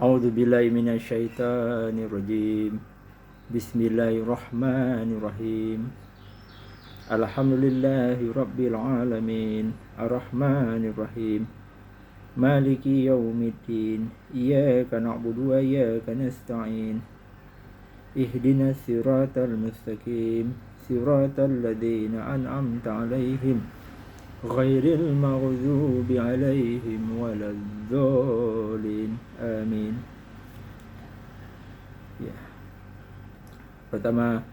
A'udzu billahi minasyaitonir rajim. Bismillahirrahmanirrahim. Alhamdulillahi rabbil alamin. Arrahmanir rahim. Maliki yaumiddin. Iyyaka na'budu wa iyyaka nasta'in. Ihdinas siratal mustaqim. Siratal ladzina an'amta 'alaihim ghairil maghdubi 'alaihim waladdallin. Amin. Ya. Pertama,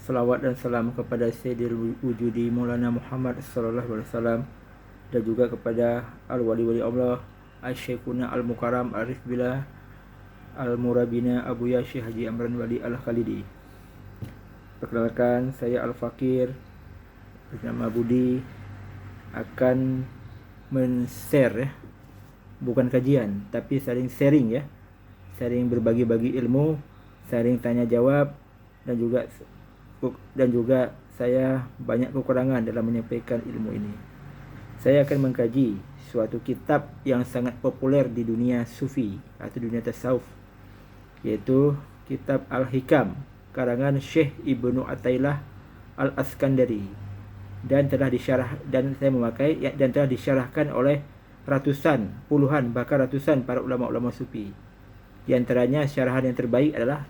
selawat dan salam kepada Sayyidil Wujudi Maulana Muhammad sallallahu alaihi wasallam, dan juga kepada al-wali-wali Allah, Asy-Syekhuna al-Mukarram Arif Billah al-Murabina Abu Syekh Haji Amran Wali Al-Khalidi. Perkenalkan, saya Al-Fakir bernama Budi, akan men-share bukan kajian tapi saling sharing ya. Sharing berbagi-bagi ilmu, sharing tanya jawab, dan juga saya banyak kekurangan dalam menyampaikan ilmu ini. Saya akan mengkaji suatu kitab yang sangat populer di dunia sufi atau dunia tasawuf, yaitu kitab Al-Hikam karangan Syekh Ibnu Athaillah Al-Askandari, dan telah disyarah dan telah disyarahkan oleh puluhan bahkan ratusan para ulama-ulama sufi. Di antaranya syarahan yang terbaik adalah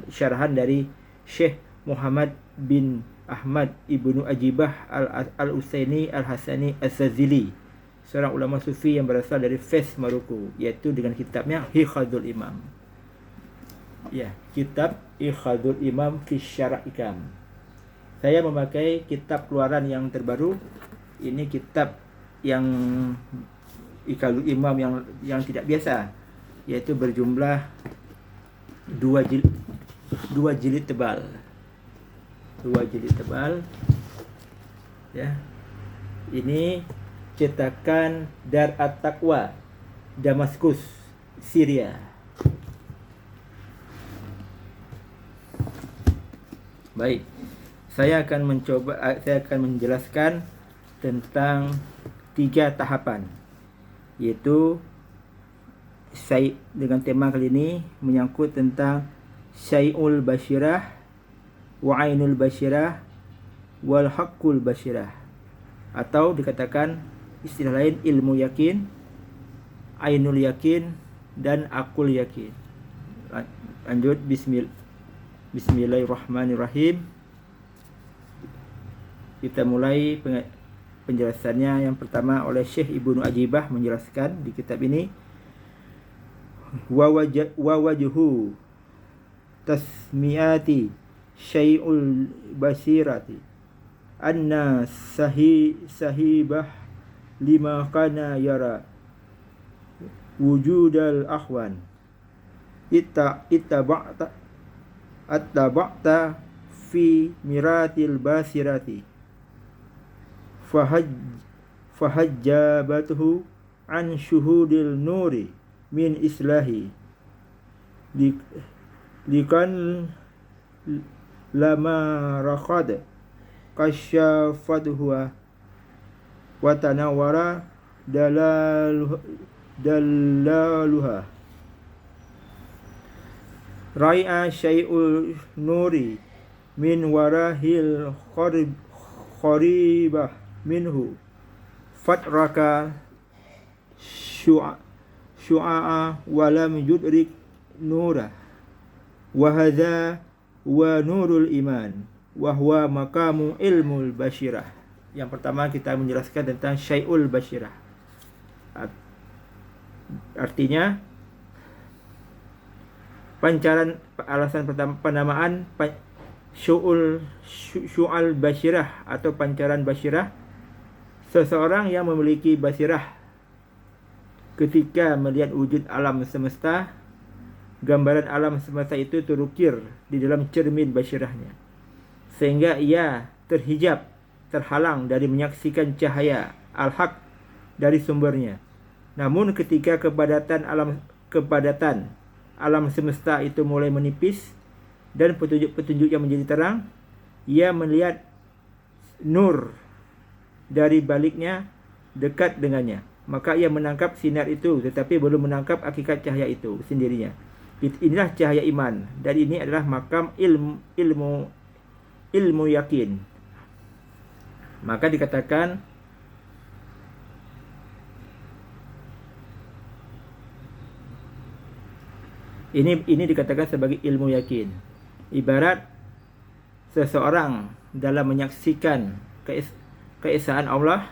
syarahan dari Syekh Muhammad bin Ahmad Ibnu Ajibah Al-Usaini Al-Hasani As-Sazili, seorang ulama sufi yang berasal dari Fes, Maroko, yaitu dengan kitabnya Ikhadul Imam. Ya, kitab Ikhadul Imam fi Syarah Ikam. Saya memakai kitab keluaran yang terbaru. Ini kitab yang Ikhadul Imam yang tidak biasa, yaitu berjumlah 2 jilid tebal. 2 jilid tebal. Ya. Ini cetakan Dar At-Taqwa, Damaskus, Syria. Baik. Saya akan menjelaskan tentang 3 tahapan, yaitu dengan tema kali ini menyangkut tentang Syai'ul Basyirah, wa Ainul Basyirah, wal Haqqul Basyirah, atau dikatakan istilah lain ilmu yakin, Ainul Yakin, dan Aqul Yakin. Lanjut. Bismillahirrahmanirrahim. Kita mulai penjelasannya. Yang pertama oleh Syekh Ibnu Ajibah menjelaskan di kitab ini, wa wajhu tasmiyati syai'ul basirati anna sahibah lima kana yara wujudal akhwan attaba'ta fi miratil basirati fahajjabatuhu an syuhudil nuri min islahi likan lama rakhad kasyafathu wa tanawara dalaluha rai'a syai'ul nuri min warahil kharibah minhu fatraka syu'a'a walam yudrik nurah wa hadza wa nurul iman wa huwa maqamu ilmul basyirah. Yang pertama kita menjelaskan tentang syai'ul basyirah. Artinya alasan pertama penamaan syu'al basyirah atau pancaran basyirah, seseorang yang memiliki basirah ketika melihat wujud alam semesta. Gambaran alam semesta itu terukir di dalam cermin basyirahnya, sehingga ia terhalang dari menyaksikan cahaya al-haq dari sumbernya. Namun ketika kepadatan alam semesta itu mulai menipis dan petunjuk-petunjuk yang menjadi terang, ia melihat nur dari baliknya dekat dengannya. maka ia menangkap sinar itu tetapi belum menangkap hakikat cahaya itu sendirinya. Inilah cahaya iman, dan ini adalah makam ilmu yakin. Maka dikatakan ini dikatakan sebagai ilmu yakin. Ibarat seseorang dalam menyaksikan keesaan Allah,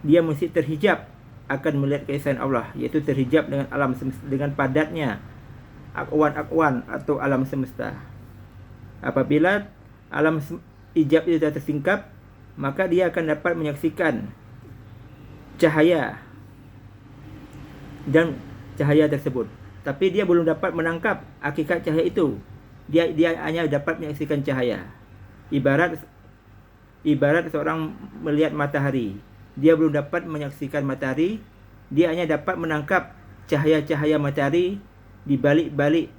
dia mesti terhijab akan melihat keesaan Allah, iaitu terhijab dengan alam semesta, dengan padatnya akwan atau alam semesta. Apabila hijab itu sudah tersingkap, maka dia akan dapat menyaksikan cahaya dan cahaya tersebut. Tapi dia belum dapat menangkap hakikat cahaya itu. Dia hanya dapat menyaksikan cahaya. Ibarat seorang melihat matahari, dia belum dapat menyaksikan matahari, dia hanya dapat menangkap cahaya-cahaya matahari di balik-balik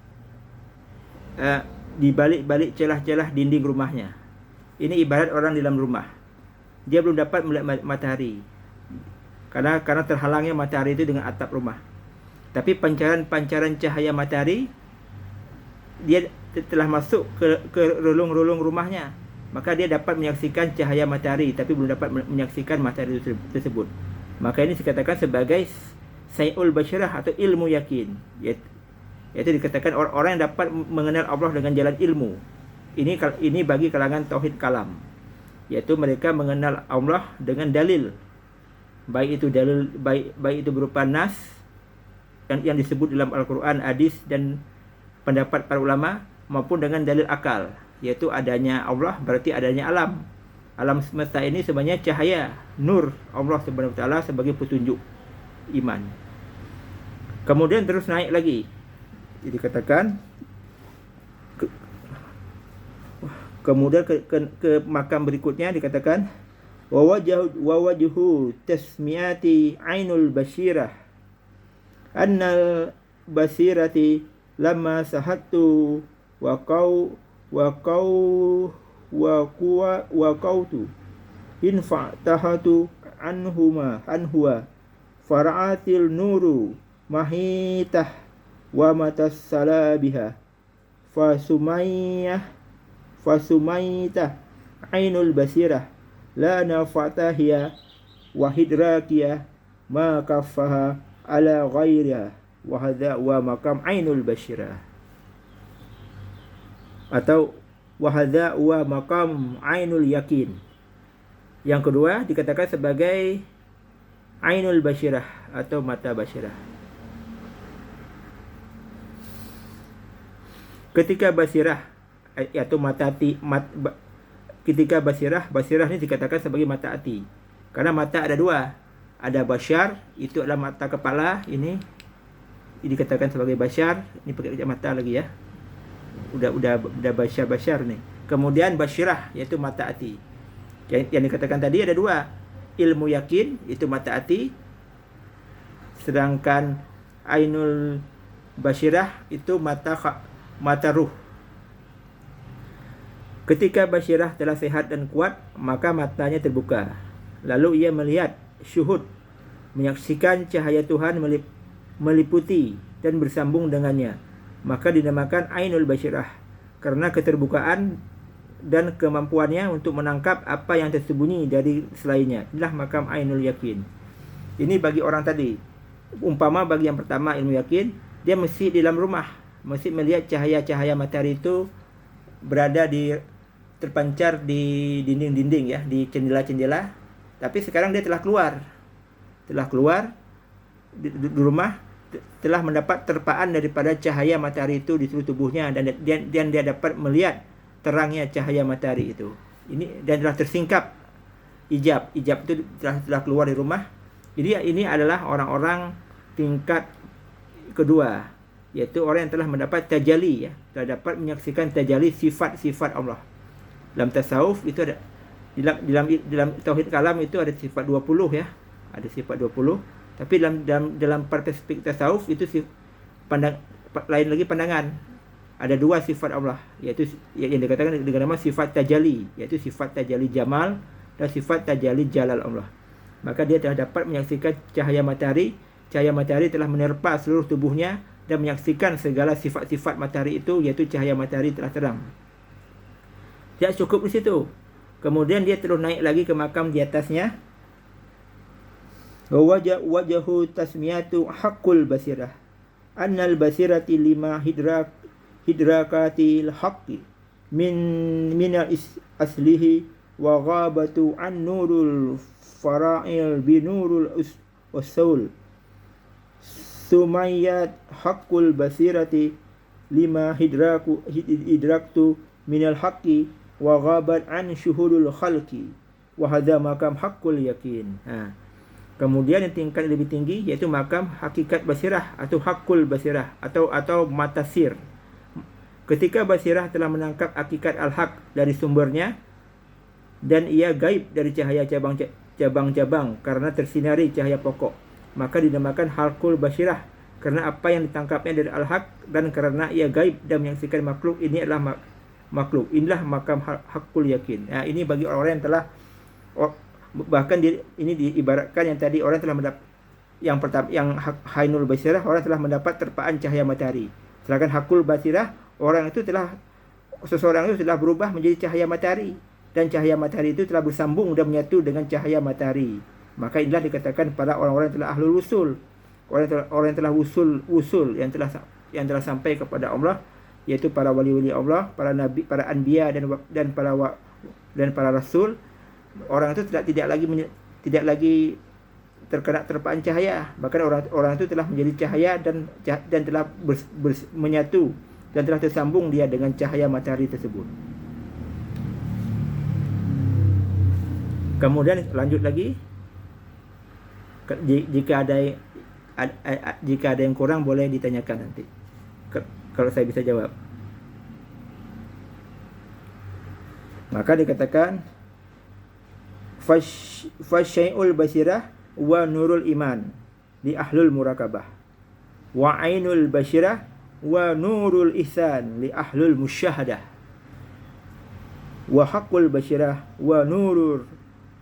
celah-celah dinding rumahnya. Ini ibarat orang di dalam rumah, dia belum dapat melihat matahari karena terhalangnya matahari itu dengan atap rumah. Tapi pancaran cahaya matahari, dia telah masuk ke relung-relung rumahnya, maka dia dapat menyaksikan cahaya matahari tapi belum dapat menyaksikan matahari tersebut. Maka ini dikatakan sebagai sayul basyirah atau ilmu yakin, yaitu dikatakan orang yang dapat mengenal Allah dengan jalan ilmu. Ini bagi kalangan tauhid kalam, yaitu mereka mengenal Allah dengan dalil, baik itu berupa nas yang disebut dalam Al-Quran, hadis dan pendapat para ulama, maupun dengan dalil akal, yaitu adanya Allah berarti adanya alam. Alam semesta ini sebenarnya cahaya, nur Allah Subhanahu wa taala sebagai petunjuk iman. Kemudian terus naik lagi. Jadi katakan kemudian ke makam berikutnya dikatakan wa wajhu tasmiyati ainul basyirah annal basirati lama sahatu wa qautu in fa'tahatu anhuwa fara'atil nuru mahitah wa matassalabiha fasumaitah ainul basirah la nafatahiyah wa hidrakiyah ma kaffaha ala ghairiha wa hadha wa maqam ainul basyirah, atau wa hadha wa maqam ainul yakin. Yang kedua dikatakan sebagai ainul basyirah atau mata basyirah. Ketika basirah atau mata hati, ketika basirah ini dikatakan sebagai mata hati. Karena mata ada dua, ada basyar, itu adalah mata kepala, ini dikatakan sebagai basyar, ini pakai mata lagi ya. Udah basyar nih. Kemudian basyirah yaitu mata hati. Yang dikatakan tadi ada dua, ilmu yakin itu mata hati, sedangkan ainul basyirah itu mata ruh. Ketika basyirah telah sehat dan kuat, maka matanya terbuka. Lalu ia melihat syuhud, menyaksikan cahaya Tuhan meliputi dan bersambung dengannya. Maka dinamakan ainul basyirah karena keterbukaan dan kemampuannya untuk menangkap apa yang tersembunyi dari selainnya. Inilah makam ainul yakin. Ini bagi orang tadi. Umpama bagi yang pertama ilmu yakin, dia mesti di dalam rumah, mesti melihat cahaya-cahaya matahari itu terpancar di dinding-dinding ya, di jendela-jendela. Tapi sekarang dia telah keluar di rumah, telah mendapat terpaan daripada cahaya matahari itu di seluruh tubuhnya, dan dia dapat melihat terangnya cahaya matahari itu. Ini dan telah tersingkap hijab itu telah keluar dari rumah. Jadi ini adalah orang-orang tingkat kedua, yaitu orang yang telah mendapat tajalli ya, telah dapat menyaksikan tajalli sifat-sifat Allah. Dalam tasawuf itu ada dalam tauhid kalam itu ada sifat 20 ya. Ada sifat 20, tapi dalam perspektif tasawuf itu lain lagi pandangan. Ada dua sifat Allah, yaitu yang dikatakan dengan nama sifat tajalli, yaitu sifat tajalli jamal dan sifat tajalli jalal Allah. maka dia telah dapat menyaksikan cahaya matahari. Cahaya matahari telah menerpa seluruh tubuhnya dan menyaksikan segala sifat-sifat matahari itu, iaitu cahaya matahari telah terang. Tidak cukup di situ. Kemudian dia terus naik lagi ke makam di atasnya. Wajahu tasmiyatu haqqul basirah. Annal basirati lima hidrakatil haqqi minal aslihi wa ghabatu an nurul fara'il binurul usul. Sumayyat haqqul basirati lima hidraktu minal haqqi wa ghabat an syuhudul khalqi wa hadha makam haqqul yakin. Kemudian yang tingkat lebih tinggi iaitu makam hakikat basirah atau haqqul basirah atau mata sir. Ketika basirah telah menangkap hakikat al-haq dari sumbernya dan ia gaib dari cahaya cabang-cabang karena tersinari cahaya pokok, maka dinamakan haqqul basirah karena apa yang ditangkapnya dari al-haq dan karena ia gaib dan menyaksikan makhluk. Ini adalah makhluk. Inilah makam haqqul yakin. Ini bagi orang yang telah bahkan ini diibaratkan yang tadi orang telah mendapat yang pertama, yang hainul basirah, orang telah mendapat terpaan cahaya matahari. Sedangkan haqqul basirah, seseorang itu telah berubah menjadi cahaya matahari dan cahaya matahari itu telah bersambung dan menyatu dengan cahaya matahari. Maka inilah dikatakan pada orang-orang yang telah ahlul usul, orang yang telah usul yang telah sampai kepada Allah, yaitu para wali-wali Allah, para nabi, para anbiya dan para rasul. Orang itu tidak lagi terkena terpaan cahaya, bahkan orang itu telah menjadi cahaya dan telah menyatu dan telah tersambung dia dengan cahaya matahari tersebut. Kemudian lanjut lagi, jika ada yang kurang boleh ditanyakan nanti kalau saya bisa jawab. Maka dikatakan fasyai'ul basirah wa nurul iman li ahlul murakabah wa ainul basirah wa nurul ihsan li ahlul musyahadah wa haqqul basirah wa nurul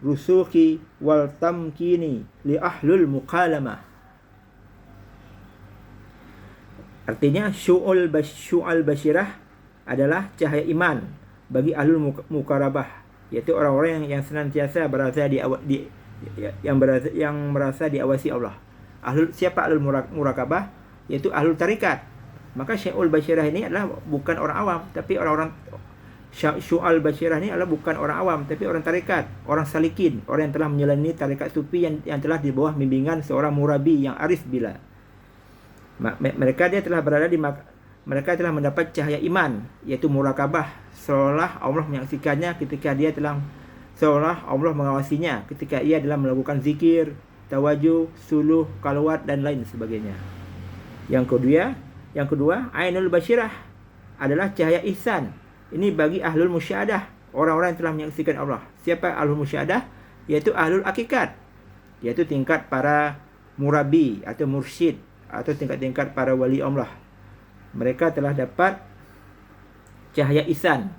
rusukhi wal tamkini li ahlul muqalamah. Artinya syu'ul basirah adalah cahaya iman bagi ahlul muqarabah, yaitu orang-orang yang senantiasa yang merasa diawasi Allah. Siapa ahlul murakabah? Yaitu ahlul tarikat. Maka syai'ul basirah ini adalah bukan orang awam, tapi syu'al basirah ini adalah bukan orang awam, tapi orang tarikat, orang salikin, orang yang telah menjalani tarikat sufi yang telah di bawah bimbingan seorang murabi yang arif bila. Mereka telah mendapat cahaya iman, yaitu murakabah, seolah Allah menyaksikannya ketika dia seolah Allah mengawasinya ketika ia dalam melakukan zikir, tawajuh, suluh, kalwat dan lain sebagainya. Yang kedua, ainul basirah adalah cahaya ihsan. Ini bagi ahlul musyahadah, orang-orang yang telah menyaksikan Allah. Siapa ahlul musyahadah? Yaitu ahlul hakikat, yaitu tingkat para murabi atau mursyid atau tingkat-tingkat para wali Allah. Mereka telah dapat cahaya ihsan,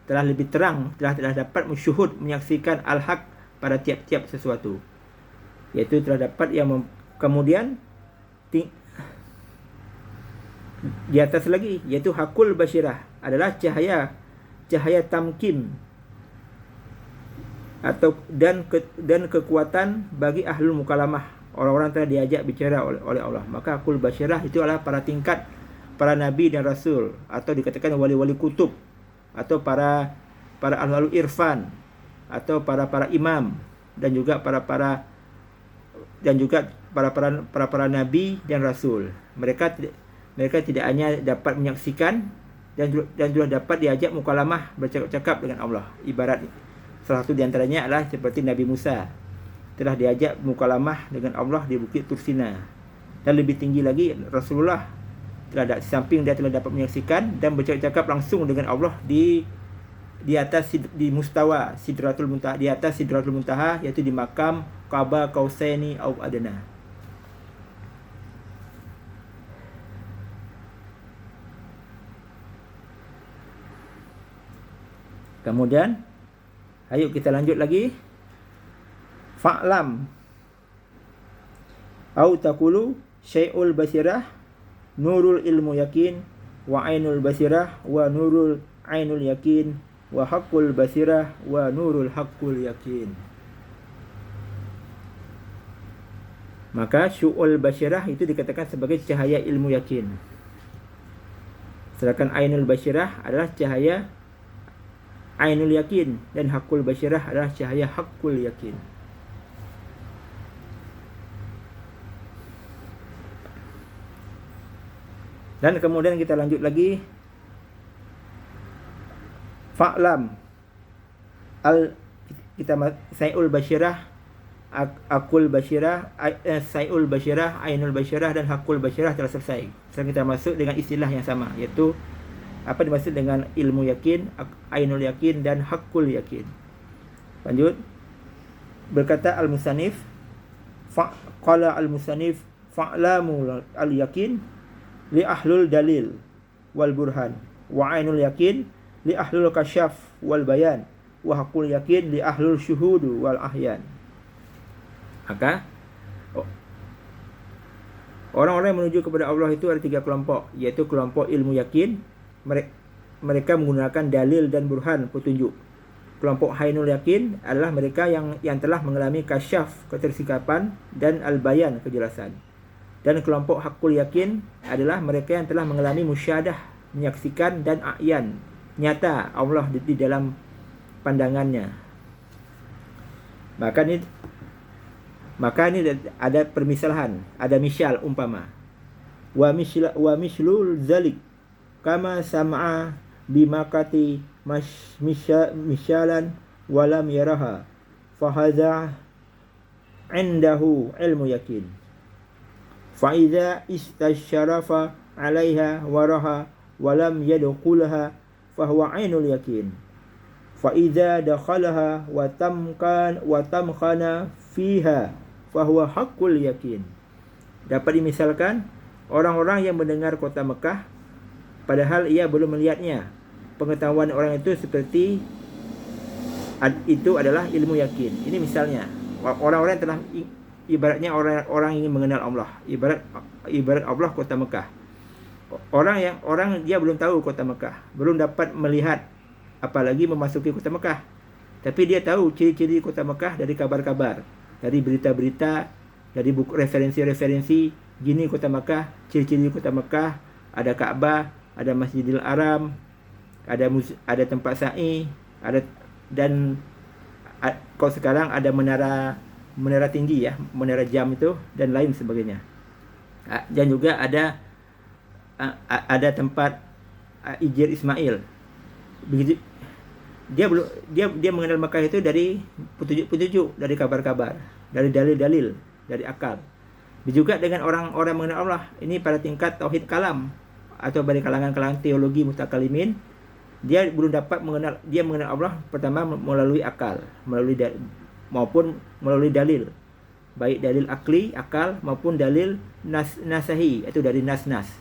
telah lebih terang, telah dapat mensyuhud, menyaksikan al-haq pada tiap-tiap sesuatu, yaitu telah dapat kemudian di atas lagi, yaitu haqqul basirah adalah cahaya tamkim dan kekuatan bagi ahlul mukalamah, orang-orang telah diajak bicara oleh Allah. Maka haqqul basirah itu adalah para tingkat para nabi dan rasul, atau dikatakan wali-wali kutub, atau para ahlul irfan, atau para imam, dan juga para nabi dan rasul. Mereka tidak hanya dapat menyaksikan dan juga dapat diajak mukalamah, bercakap-cakap dengan Allah. Ibarat salah satu di antaranya adalah seperti Nabi Musa telah diajak mukalamah dengan Allah di Bukit Tursina. Dan lebih tinggi lagi, Rasulullah telah samping dia telah dapat menyaksikan dan bercakap-cakap langsung dengan Allah di atas di mustawa Sidratul Muntaha, di atas Sidratul Muntaha, yaitu di makam Qaba Qausaini au Adna. Kemudian ayo kita lanjut lagi. Fa'lam Au taqulu syai'ul basirah nurul ilmu yakin wa ainul basirah wa nurul ainul yakin wa haqqul basirah wa nurul haqqul yakin. Maka syu'ul basirah itu dikatakan sebagai cahaya ilmu yakin. Sedangkan ainul basirah adalah cahaya ainul yakin dan haqqul basirah adalah cahaya haqqul yakin. Dan kemudian kita lanjut lagi. Fa'lam kita sayul basirah, akul basirah, sayul basirah, ainul basirah dan hakul basirah telah selesai. Sekarang kita masuk dengan istilah yang sama, iaitu apa dimaksud dengan ilmu yakin, ainul yakin dan hakul yakin. Lanjut. Berkata al-musannif, qala al-musannif fa'lamu al-yakin li ahlul dalil wal burhan wa ainul yakin li ahlul kasyaf wal bayan wa hakul yakin li ahlul syuhud wal ahyan. Maka orang-orang yang menuju kepada Allah itu ada 3 kelompok, iaitu kelompok ilmu yakin, mereka menggunakan dalil dan burhan, petunjuk. Kelompok ainul yakin adalah mereka yang telah mengalami kasyaf, ketersikapan, dan al-bayan, kejelasan. Dan kelompok hakul yakin adalah mereka yang telah mengalami musyahadah, menyaksikan, dan a'yan, nyata Allah di dalam pandangannya. Maka ini ada permisalan, ada misal umpama. Wa mislul zalik kama sam'a bimakati misyalan walam yaraha fahadha indahu ilmu yakin. Fa idza istasyarafa 'alaiha waraha walam yadkhulha fahuwa ainul yakin. Fa idza dakhalaha wa tamkhana fiha fahuwa haqqul yakin. Dapat dimisalkan orang-orang yang mendengar kota Mekah padahal ia belum melihatnya. Pengetahuan orang itu seperti itu adalah ilmu yakin. Ini misalnya orang-orang yang telah, ibaratnya orang ingin mengenal Allah. Ibarat Allah kota Mekah. Orang dia belum tahu kota Mekah, belum dapat melihat apalagi memasuki kota Mekah. Tapi dia tahu ciri-ciri kota Mekah dari kabar-kabar, dari berita-berita, dari buku referensi-referensi. Gini kota Mekah, ciri-ciri kota Mekah, ada Ka'bah, ada Masjidil Haram, ada tempat sa'i, kalau sekarang ada menara tinggi ya, menara jam itu dan lain sebagainya. Dan juga ada tempat Hijr Ismail. Begitu dia mengenal Mekah itu dari petunjuk-petunjuk, dari kabar-kabar, dari dalil-dalil, dari akal. Juga dengan orang-orang mengenal Allah ini pada tingkat tauhid kalam atau dari kalangan-kalangan teologi mutakalimin, dia belum dapat mengenal Allah pertama melalui akal, maupun melalui dalil, baik dalil akli, akal, maupun dalil nasahi, itu dari nas-nas.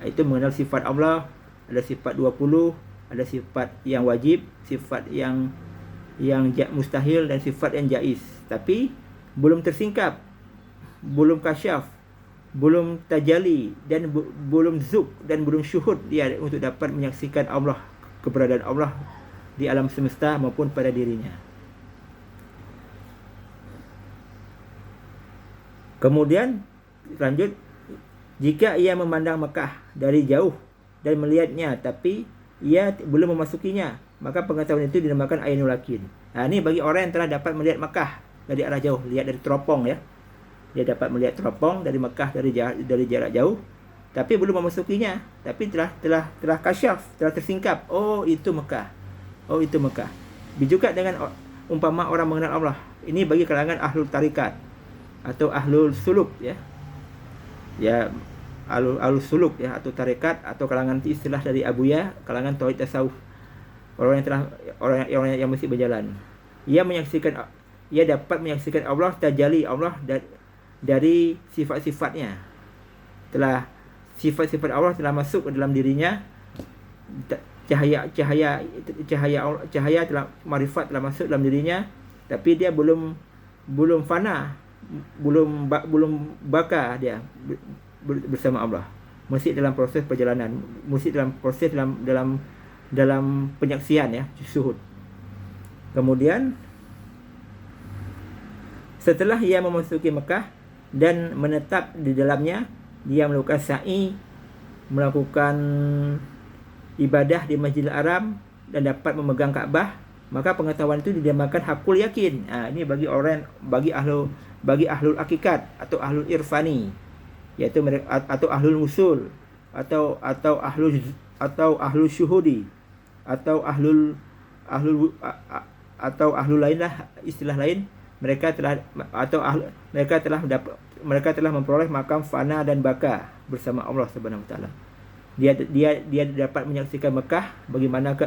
Itu mengenal sifat Allah, ada sifat 20, ada sifat yang wajib, sifat yang mustahil dan sifat yang jaiz. Tapi belum tersingkap, belum kasyaf, belum tajali, dan belum zuk dan belum syuhud dia untuk dapat menyaksikan Allah, keberadaan Allah di alam semesta maupun pada dirinya. Kemudian lanjut, jika ia memandang Mekah dari jauh dan melihatnya tapi ia belum memasukinya, maka pengetahuan itu dinamakan ainul yakin. Nah, ini bagi orang yang telah dapat melihat Mekah dari arah jauh, lihat dari teropong ya. Dia dapat melihat teropong dari Mekah dari jarak jauh, tapi belum memasukinya, tapi telah kasyaf, telah tersingkap. Oh, itu Mekah. Oh, itu Mekah. Juga dengan umpama orang mengenal Allah. Ini bagi kalangan ahlul tarikat atau ahlul suluk ya. Ya, ahlul suluk ya, atau tarekat, atau kalangan istilah dari Abuya, kalangan tauhid tasawuf. Orang yang mesti berjalan. Ia dapat menyaksikan Allah, tajali Allah dari sifat-sifatnya. Telah sifat-sifat Allah telah masuk ke dalam dirinya. Cahaya telah marifat telah masuk dalam dirinya, tapi dia belum fana, belum baka dia bersama Allah. Mesti dalam proses perjalanan, mesti dalam proses dalam penyaksian ya, syuhud. Kemudian setelah ia memasuki Mekah dan menetap di dalamnya, dia melakukan sa'i, melakukan ibadah di Masjidil Haram dan dapat memegang Kaabah, maka pengetahuan itu dinamakan hakul yakin. Ini bagi orang, bagi ahlul hakikat atau ahlul irfani, yaitu atau ahlul usul atau ahlul syuhudi atau ahlul lain lah, istilah lain. Mereka telah memperoleh makam fana dan baka bersama Allah Subhanahu wa taala. Dia dapat menyaksikan Mekah, bagaimana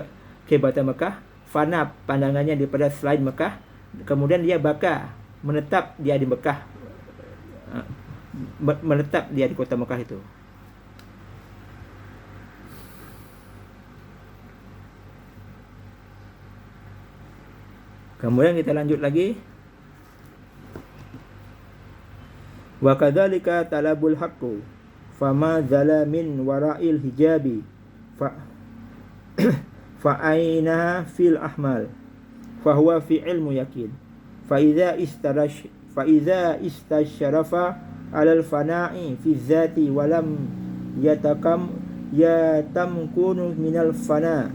kehebatan Mekah, fana pandangannya daripada selain Mekah, kemudian dia baka, menetap dia di Mekah, menetap dia di kota Mekah itu. Kemudian kita lanjut lagi. Wa kadzalika talabul haqqu fama zala min wara'il hijabi fa aina fil ahmal fa huwa fi ilmu yakin fa idza istasharafa alal fana'i fi dzati wa lam yatamkunu minal fana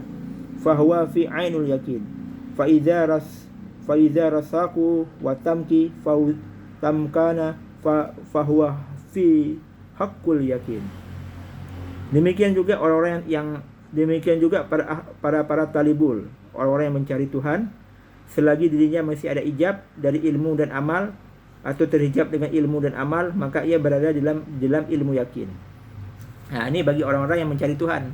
fa huwa fi ainul yakin fa idza rasaku wa tamki fa tamkana fa huwa fi hakul yakin. Demikian juga orang-orang yang demikian juga para talibul, orang-orang yang mencari Tuhan, selagi dirinya masih ada ijab dari ilmu dan amal atau terhijab dengan ilmu dan amal, maka ia berada dalam ilmu yakin. Ini bagi orang-orang yang mencari Tuhan,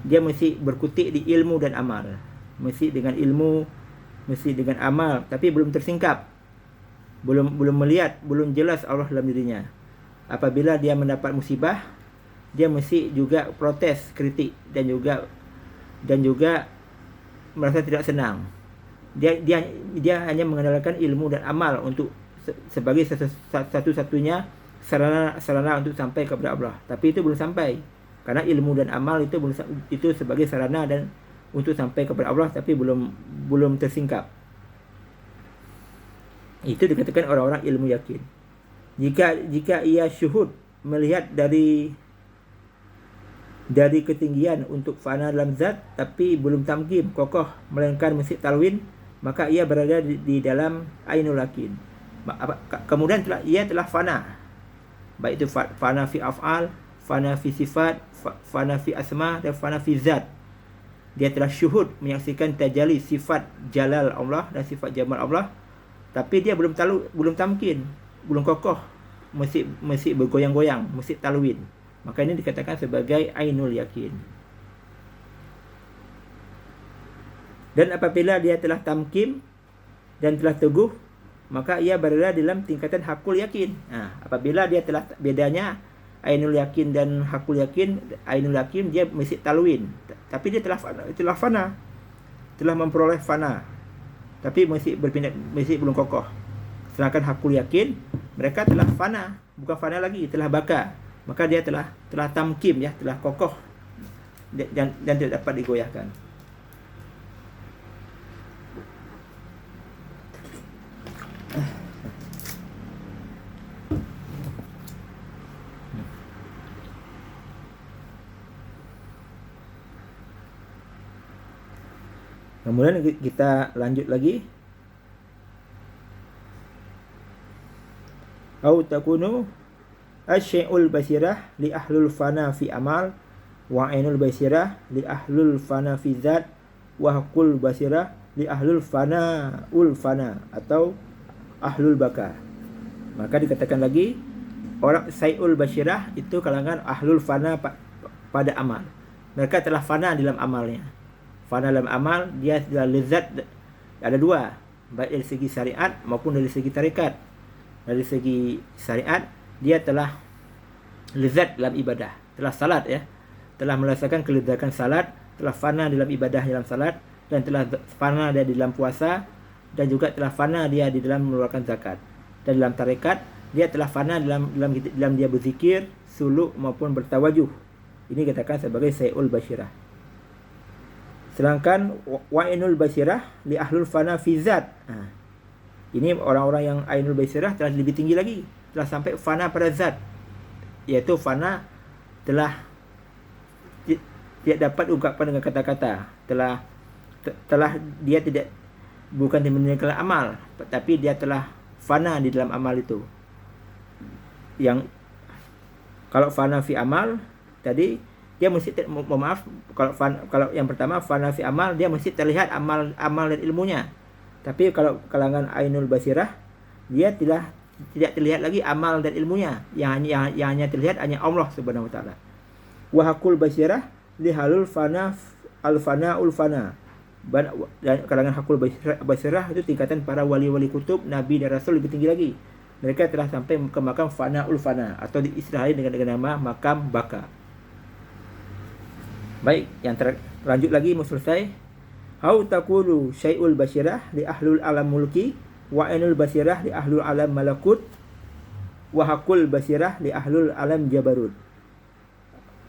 dia mesti berkutik di ilmu dan amal, mesti dengan ilmu, mesti dengan amal, tapi belum tersingkap, belum melihat, belum jelas Allah dalam dirinya. Apabila dia mendapat musibah, dia mesti juga protes, kritik dan juga merasa tidak senang. Dia hanya mengandalkan ilmu dan amal untuk sebagai satu-satunya sarana untuk sampai kepada Allah. Tapi itu belum sampai, karena ilmu dan amal itu sebagai sarana dan untuk sampai kepada Allah, tapi belum tersingkap. Itu dikatakan orang-orang ilmu yakin. Jika ia syuhud, melihat dari ketinggian untuk fana dalam zat, tapi belum tamkim, kokoh, melainkan mesti talwin, maka ia berada di dalam ainul yakin. Kemudian ia telah fana, baik itu fana fi af'al, fana fi sifat, fana fi asma, dan fana fi zat. Dia telah syuhud, menyaksikan tajalli sifat jalal Allah dan sifat jamal Allah, tapi dia belum tamkin, belum kokoh, mesti bergoyang-goyang, mesti talwin. Maka ini dikatakan sebagai ainul yakin. Dan apabila dia telah tamkim dan telah teguh, maka ia berada dalam tingkatan hakul yakin. Apabila dia telah, bedanya ainul yakin dan hakul yakin, ainul yakin dia mesti talwin, tapi dia telah fana, telah memperoleh fana, tapi masih belum kokoh. Sedangkan hakul yakin, mereka telah fana, bukan fana lagi, telah baka, maka dia telah tamkim ya, telah kokoh dan tidak dapat digoyahkan. Kemudian kita lanjut lagi. Au takunu asyai'ul basirah li ahlul fana fi amal wa ainul basirah li ahlul fana fi zat wa hakul basirah li ahlul fana atau ahlul baka. Maka dikatakan lagi, orang sayul basirah itu kalangan ahlul fana pada amal. Mereka telah fana dalam amalnya. Fana dalam amal, dia adalah lezat, ada dua, baik dari segi syariat maupun dari segi tarekat. Dari segi syariat, dia telah lezat dalam ibadah, telah salat ya, telah merasakan kelezatan salat, telah fana dalam ibadah dalam salat, dan telah fana dia di dalam puasa, dan juga telah fana dia di dalam mengeluarkan zakat. Dan dalam tarekat dia telah fana dalam dia berzikir, suluk maupun bertawajuh. Ini dikatakan sebagai Sayyul Basyirah. Sedangkan Wa'inul Basyirah li ahlul fana fi zat. Ini orang-orang yang Ainul Basyirah telah lebih tinggi lagi, telah sampai fana pada zat, iaitu fana telah tidak dapat ungkapkan dengan kata-kata, telah dia tidak, bukan meninggalkan amal, tapi dia telah fana di dalam amal itu. Yang kalau fana fi amal tadi, dia mesti maaf, kalau yang pertama fana fi amal, dia mesti terlihat amal dan ilmunya. Tapi kalau kalangan Ainul Basyirah, dia tidak terlihat lagi amal dan ilmunya, yang hanya terlihat hanya Allah Subhanahu wa taala. Wa hakul basyirah lihalul fana al-fana'ul fana. Dan kalangan hakul basyirah itu tingkatan para wali-wali kutub, nabi dan rasul lebih tinggi lagi. Mereka telah sampai ke makam fana'ul fana, atau diistilahi dengan nama makam baka. Baik, yang lanjut lagi mau selesai. Hau taqulu syai'ul basyirah li ahlul alam mulki, wa ainul basyirah li ahlul alam malakut, wa hakul basyirah li ahlul alam jabarut.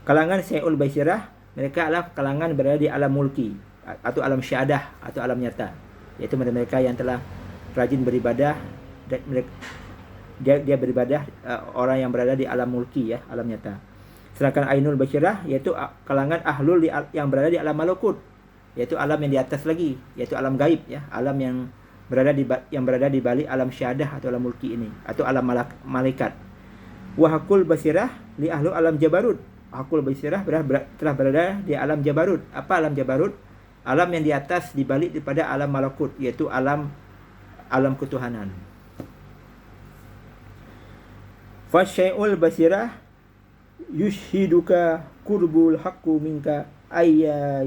Kalangan syai'ul basyirah, mereka adalah kalangan berada di alam mulki atau alam syahadah atau alam nyata, yaitu mereka yang telah rajin beribadah, dan dia beribadah, orang yang berada di alam mulki, ya, alam nyata. Sedangkan ainul basyirah yaitu kalangan ahlul yang berada di alam malakut, yaitu alam yang di atas lagi, yaitu alam gaib, ya, alam yang berada di balik alam syahadah atau alam mulki ini, atau alam malaikat. Wa hakul basyirah li ahlu alam jabarut. Hakul basyirah telah berada di alam jabarut. Apa alam jabarut? Alam yang di atas, di balik daripada alam malakut, yaitu alam ketuhanan. Fa syai'ul basyirah yushhiduka qurbul haqqu minka ayya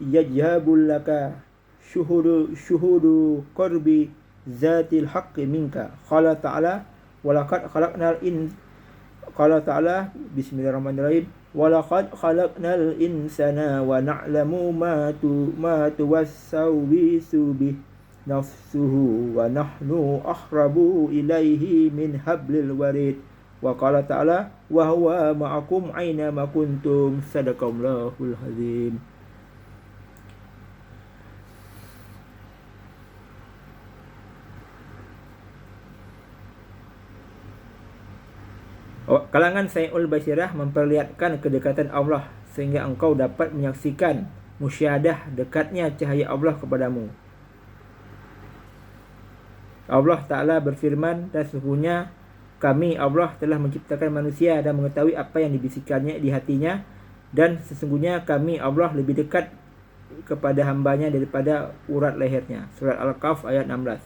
yajhabul laka syuhudu qurbi zatil haqqi minka. Qala ta'ala walaqad qala ta'ala bismillahirrahmanirrahim walaqad khalaqnal insana wa na'lamu ma tuwassau bihi nafsuhu wa nahnu aqrabu ilaihi min hablil warid. Wa qala ta'ala wa huwa ma'akum aina ma kuntum. Sadaqallahul azim. Kalangan Sayyul Basyirah memperlihatkan kedekatan Allah sehingga engkau dapat menyaksikan musyahadah dekatnya cahaya Allah kepadamu. Allah Ta'ala berfirman, dan sesungguhnya kami Allah telah menciptakan manusia dan mengetahui apa yang dibisikkannya di hatinya, dan sesungguhnya kami Allah lebih dekat kepada hambanya daripada urat lehernya. Surat Al-Kahf ayat 16.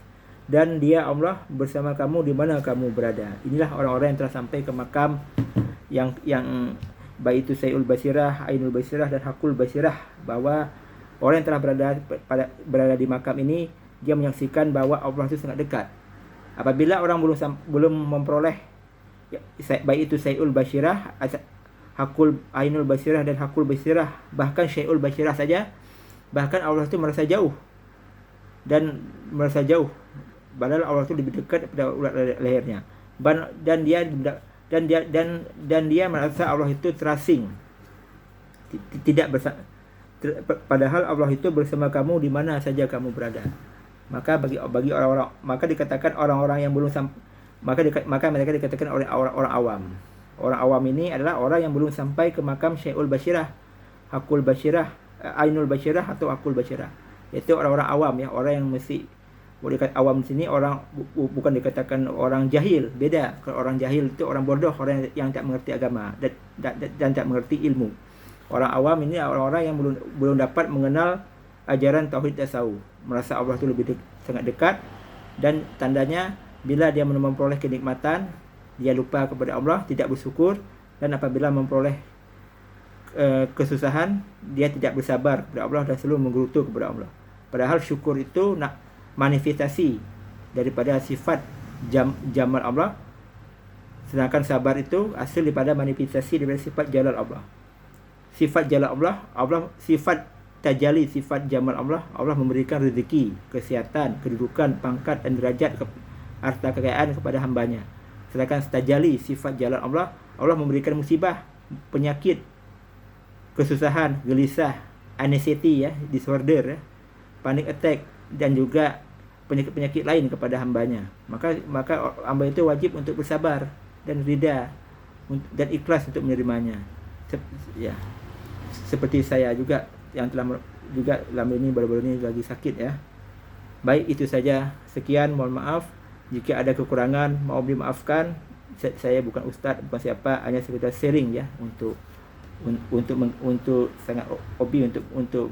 Dan dia Allah bersama kamu di mana kamu berada. Inilah orang-orang yang telah sampai ke makam yang baik itu Sayyul Basyirah, Ainul Basyirah dan Hakul Basyirah, bahwa orang yang telah berada di makam ini, dia menyaksikan bahwa Allah itu sangat dekat. Apabila orang belum memperoleh baik itu Sayyul Basyirah, Hakul Ainul Basyirah dan Hakul Basyirah, bahkan Sayyul Basyirah saja, bahkan Allah itu merasa jauh, padahal Allah itu lebih dekat pada urat lehernya, dan dia merasa Allah itu terasing, padahal Allah itu bersama kamu di mana saja kamu berada. Maka bagi orang-orang, maka dikatakan orang-orang yang belum maka mereka dikatakan orang awam. Orang awam ini adalah orang yang belum sampai ke makam Sayyul Basyirah, Hakul Basyirah, Ainul Basyirah atau Hakul Basyirah. Itu orang-orang awam, ya, orang yang mesti boleh dikatakan awam di sini, orang bukan dikatakan orang jahil, beda. Kalau orang jahil itu orang bodoh, orang yang tak mengerti agama dan tak mengerti ilmu. Orang awam ini orang-orang yang belum dapat mengenal ajaran tauhid tasawuf, merasa Allah itu sangat dekat, dan tandanya bila dia memperoleh kenikmatan, dia lupa kepada Allah, tidak bersyukur, dan apabila memperoleh kesusahan, dia tidak bersabar kepada Allah dan selalu menggerutu kepada Allah. Padahal syukur itu nak manifestasi daripada sifat jamal Allah, sedangkan sabar itu asal daripada manifestasi daripada sifat jalal Allah. Sifat jalal Allah, sifat tajali sifat jamal Allah, Allah memberikan rezeki, kesihatan, kedudukan, pangkat dan derajat, harta kekayaan kepada hambanya. Sedangkan tajali sifat jalal Allah, Allah memberikan musibah, penyakit, kesusahan, gelisah, anxiety ya, disorder ya, panic attack dan juga penyakit-penyakit lain kepada hambanya. Maka hamba itu wajib untuk bersabar dan rida dan ikhlas untuk menerimanya. Ya. Seperti saya juga yang telah juga lama ini baru-baru ini lagi sakit ya. Baik, itu saja. Sekian, mohon maaf jika ada kekurangan, mohon dimaafkan. Saya bukan ustaz, bukan siapa, hanya sekedar sharing ya untuk sangat hobi untuk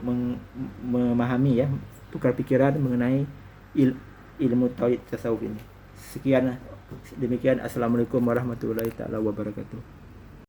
memahami ya, tukar pikiran mengenai ilmu tauhid tasawuf ini. Sekian, demikian. Assalamualaikum warahmatullahi taala wabarakatuh.